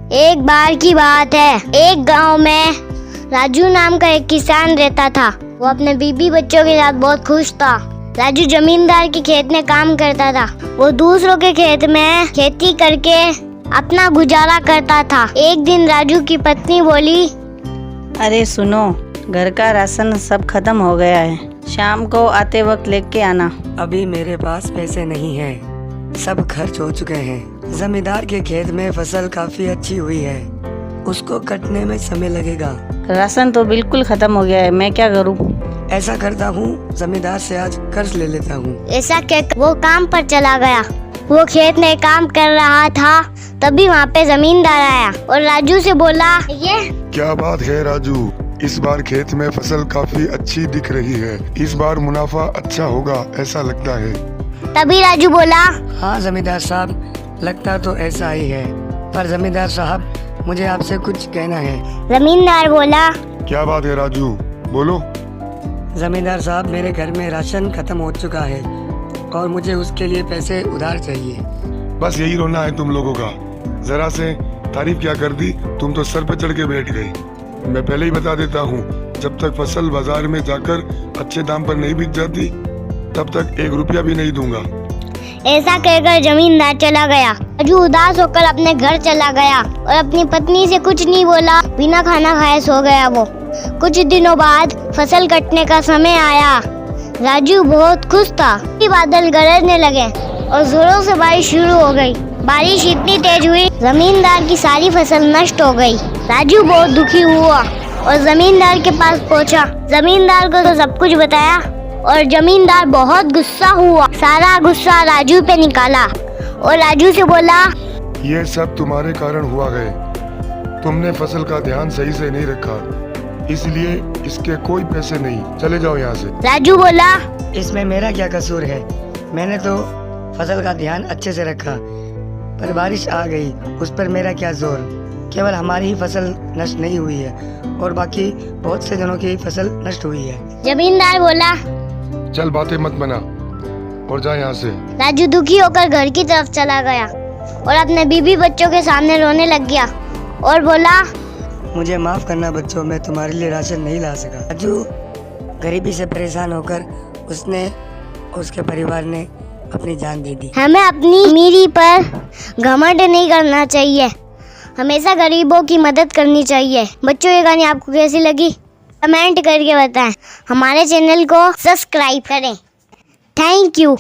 एक बार की बात है, एक गांव में राजू नाम का एक किसान रहता था। वो अपने बीबी बच्चों के साथ बहुत खुश था। राजू जमींदार के खेत में काम करता था। वो दूसरों के खेत में खेती करके अपना गुजारा करता था। एक दिन राजू की पत्नी बोली, अरे सुनो, घर का राशन सब खत्म हो गया है, शाम को आते वक्त लेके आना। अभी मेरे पास पैसे नहीं हैं, सब खर्च हो चुके हैं। जमींदार के खेत में फसल काफी अच्छी हुई है, उसको कटने में समय लगेगा। राशन तो बिल्कुल खत्म हो गया है, मैं क्या करूं? ऐसा करता हूँ, जमींदार से आज कर्ज ले लेता हूँ। ऐसा कहकर वो काम पर चला गया। वो खेत में काम कर रहा था, तभी वहाँ पे जमींदार आया और राजू से बोला, ये क्या बात है राजू, इस बार खेत में फसल काफी अच्छी दिख रही है। इस बार मुनाफा अच्छा होगा ऐसा लगता है। तभी राजू बोला, हाँ जमींदार साहब, लगता तो ऐसा ही है, पर जमींदार साहब मुझे आपसे कुछ कहना है। जमींदार बोला, क्या बात है राजू, बोलो। जमींदार साहब, मेरे घर में राशन खत्म हो चुका है और मुझे उसके लिए पैसे उधार चाहिए। बस यही रोना है तुम लोगों का। जरा से तारीफ क्या कर दी, तुम तो सर पे चढ़ के बैठ गई। मैं पहले ही बता देता हूँ, जब तक फसल बाजार में जाकर अच्छे दाम पर नहीं बिक जाती, तब तक 1 रुपया भी नहीं दूंगा। ऐसा कहकर जमींदार चला गया। राजू उदास होकर अपने घर चला गया और अपनी पत्नी से कुछ नहीं बोला। बिना खाना खाए सो गया वो। कुछ दिनों बाद फसल कटने का समय आया। राजू बहुत खुश था। बादल गरजने लगे और जोरों से बारिश शुरू हो गई। बारिश इतनी तेज हुई, जमींदार की सारी फसल नष्ट हो गई। राजू बहुत दुखी हुआ और जमींदार के पास पहुंचा। जमींदार को तो सब कुछ बताया और जमींदार बहुत गुस्सा हुआ। सारा गुस्सा राजू पे निकाला और राजू से बोला, ये सब तुम्हारे कारण हुआ है। तुमने फसल का ध्यान सही से नहीं रखा, इसलिए इसके कोई पैसे नहीं। चले जाओ यहाँ से। राजू बोला, इसमें मेरा क्या कसूर है? मैंने तो फसल का ध्यान अच्छे से रखा, पर बारिश आ गई, उस पर मेरा क्या जोर। केवल हमारी ही फसल नष्ट नहीं हुई है और बाकी बहुत से जनों की फसल नष्ट हुई है। जमींदार बोला, चल बातें मत बना और जा यहाँ से। राजू दुखी होकर घर की तरफ चला गया और अपने बीबी बच्चों के सामने रोने लग गया और बोला, मुझे माफ करना बच्चों, मैं तुम्हारे लिए राशन नहीं ला सका। राजू गरीबी से परेशान होकर उसने और उसके परिवार ने अपनी जान दे दी। हमें अपनी अमीरी पर घमंड नहीं करना चाहिए, हमेशा गरीबों की मदद करनी चाहिए। बच्चों, ये कहानी आपको कैसी लगी कमेंट करके बताएं। हमारे चैनल को सब्सक्राइब करें। Thank you.